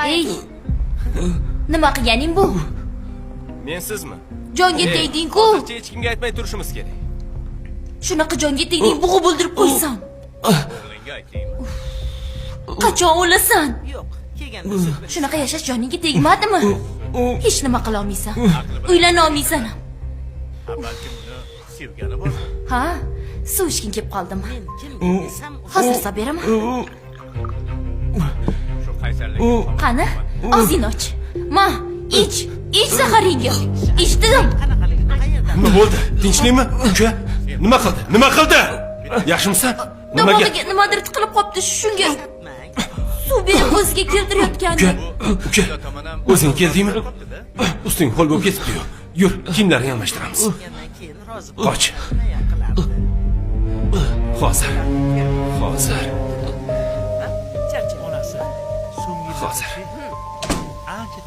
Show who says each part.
Speaker 1: Ey, nima qilganing bu?
Speaker 2: Men sizmi?
Speaker 1: Jonga tegding-ku.
Speaker 2: Hozircha hech kimga aytmay turishimiz kerak.
Speaker 1: Shunaqa jonga tegding, bug'ib o'ldirib qo'ysam.
Speaker 2: O'g'lingga aytaymi?
Speaker 1: Qachon o'lasan?
Speaker 3: Yo'q, kelganda so'z ber.
Speaker 1: Shunaqa yashash joningga tegmadimi? Hech nima qila olmaysan. Uylana olmaysan ham.
Speaker 2: Balki uni sevgani bor.
Speaker 1: Ha? Suv ichging kelib qoldimi?
Speaker 3: Men kimga desam,
Speaker 1: Hozir solib beraman.
Speaker 2: Shu qaysarlik.
Speaker 1: Qani? Og'zingni och. Ma, ich zaharingga. Ichdim.
Speaker 3: qanaqaligini qayerdan?
Speaker 2: Nima bo'ldi? Tinchlikmi? Uka, nima qildi? Nima qildi? Yaxshimisan? Nimaga?
Speaker 1: Tomog'iga nimadir tiqilib qopti, shunga suv berib o'ziga keltirayotgandi.
Speaker 2: Uka, o'zing keldingmi? Usting ho'l bo'lib ketibdi-yu. Yur, kiyimlarni almashtiramiz.
Speaker 3: Kelgandan keyin rozi bo'l.
Speaker 2: Qoch.
Speaker 3: Nima qilardi?
Speaker 2: Hozir.
Speaker 3: Charchagan.
Speaker 4: Onasi so'nggi
Speaker 2: Hozir.
Speaker 4: ancha